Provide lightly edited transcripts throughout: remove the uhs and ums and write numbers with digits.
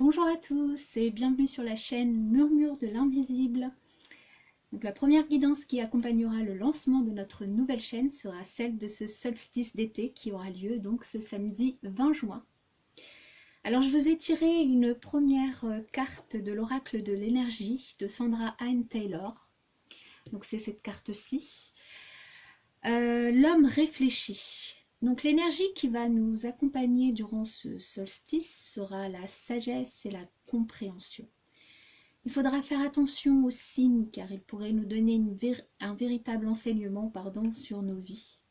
Bonjour à tous et bienvenue sur la chaîne Murmure de l'Invisible. Donc la première guidance qui accompagnera le lancement de notre nouvelle chaîne sera celle de ce solstice d'été qui aura lieu donc ce samedi 20 juin. Alors je vous ai tiré une première carte de l'oracle de l'énergie de Sandra Anne Taylor. Donc c'est cette carte-ci. L'homme réfléchit. Donc l'énergie qui va nous accompagner durant ce solstice sera la sagesse et la compréhension. Il faudra faire attention aux signes car ils pourraient nous donner un véritable enseignement sur nos vies.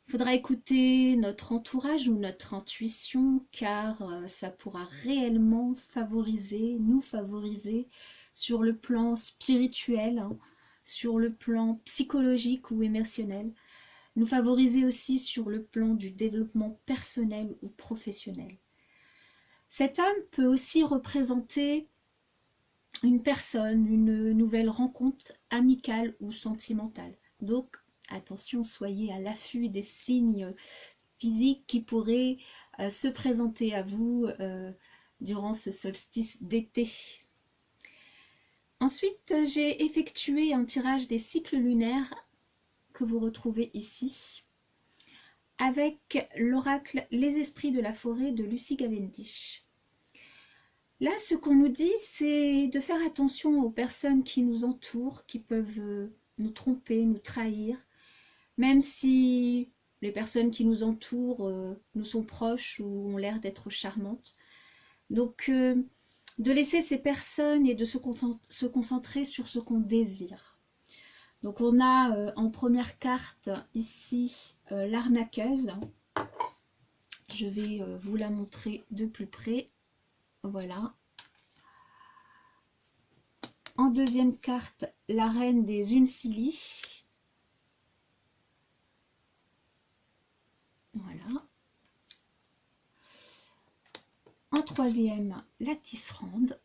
Il faudra écouter notre entourage ou notre intuition car ça pourra réellement nous favoriser sur le plan spirituel, sur le plan psychologique ou émotionnel, nous favoriser aussi sur le plan du développement personnel ou professionnel. Cet homme peut aussi représenter une personne, une nouvelle rencontre amicale ou sentimentale. Donc, attention, soyez à l'affût des signes physiques qui pourraient se présenter à vous durant ce solstice d'été. Ensuite, j'ai effectué un tirage des cycles lunaires que vous retrouvez ici avec l'oracle Les Esprits de la Forêt de Lucy Cavendish. Là, ce qu'on nous dit, c'est de faire attention aux personnes qui nous entourent, qui peuvent nous tromper, nous trahir, même si les personnes qui nous entourent nous sont proches ou ont l'air d'être charmantes. Donc, de laisser ces personnes et de se concentrer sur ce qu'on désire. Donc on a en première carte ici l'arnaqueuse. Je vais vous la montrer de plus près. Voilà. En deuxième carte, la reine des uncilis. Voilà. En troisième, la tisserande.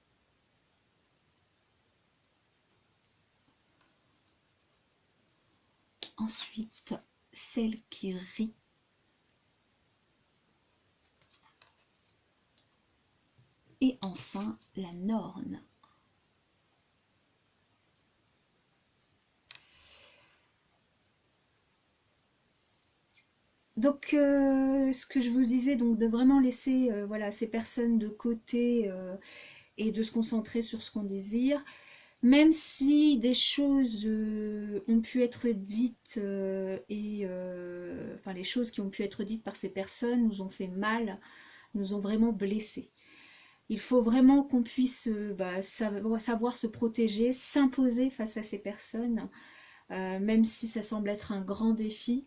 Ensuite, celle qui rit. Et enfin, la norne. Donc, ce que je vous disais, donc de vraiment laisser voilà, ces personnes de côté et de se concentrer sur ce qu'on désire. Même si des choses ont pu être dites enfin les choses qui ont pu être dites par ces personnes nous ont fait mal, nous ont vraiment blessés. Il faut vraiment qu'on puisse savoir se protéger, s'imposer face à ces personnes, même si ça semble être un grand défi.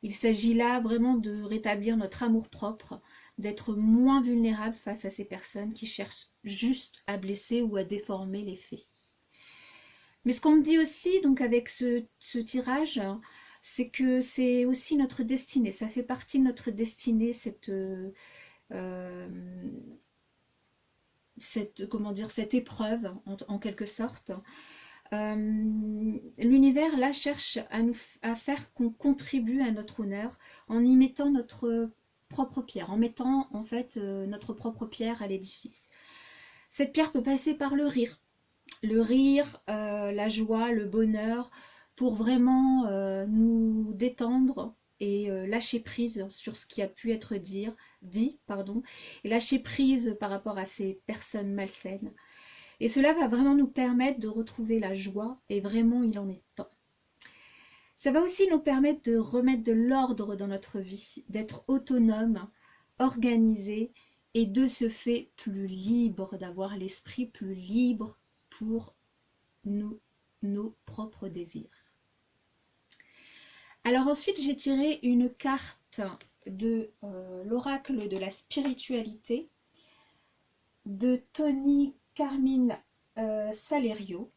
Il s'agit là vraiment de rétablir notre amour-propre, d'être moins vulnérable face à ces personnes qui cherchent juste à blesser ou à déformer les faits. Mais ce qu'on me dit aussi, donc avec ce tirage, c'est que c'est aussi notre destinée, ça fait partie de notre destinée, cette épreuve en quelque sorte. L'univers là cherche à faire qu'on contribue à notre honneur en y mettant notre propre pierre, en mettant en fait notre propre pierre à l'édifice. Cette pierre peut passer par le rire, la joie, le bonheur, pour vraiment nous détendre et lâcher prise sur ce qui a pu être dit, et lâcher prise par rapport à ces personnes malsaines. Et cela va vraiment nous permettre de retrouver la joie, et vraiment il en est temps. Ça va aussi nous permettre de remettre de l'ordre dans notre vie, d'être autonome, organisé, et de ce fait plus libre, d'avoir l'esprit plus libre pour nos propres désirs. Alors ensuite, j'ai tiré une carte de l'oracle de la spiritualité de Tony Carmine Salerio.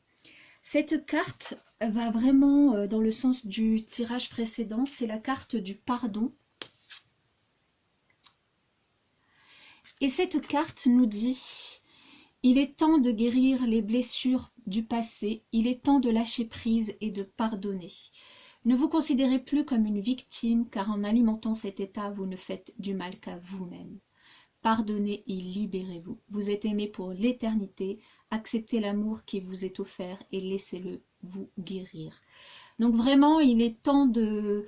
Cette carte va vraiment dans le sens du tirage précédent, c'est la carte du pardon. Et cette carte nous dit: il est temps de guérir les blessures du passé, il est temps de lâcher prise et de pardonner. Ne vous considérez plus comme une victime, car en alimentant cet état, vous ne faites du mal qu'à vous-même. pardonnez et libérez-vous. Vous êtes aimé pour l'éternité, acceptez l'amour qui vous est offert et laissez-le vous guérir. Donc vraiment, il est temps de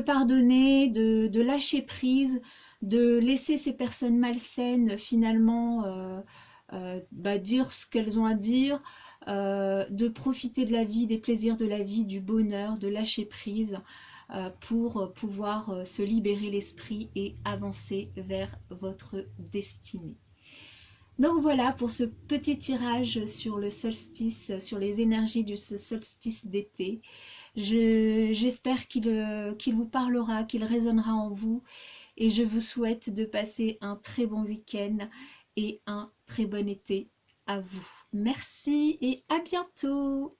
pardonner, de lâcher prise, de laisser ces personnes malsaines finalement dire ce qu'elles ont à dire, de profiter de la vie, des plaisirs de la vie, du bonheur, de lâcher prise pour pouvoir se libérer l'esprit et avancer vers votre destinée. Donc voilà pour ce petit tirage sur le solstice, sur les énergies de ce solstice d'été. J'espère qu'il vous parlera, qu'il résonnera en vous et je vous souhaite de passer un très bon week-end et un très bon été à vous. Merci et à bientôt!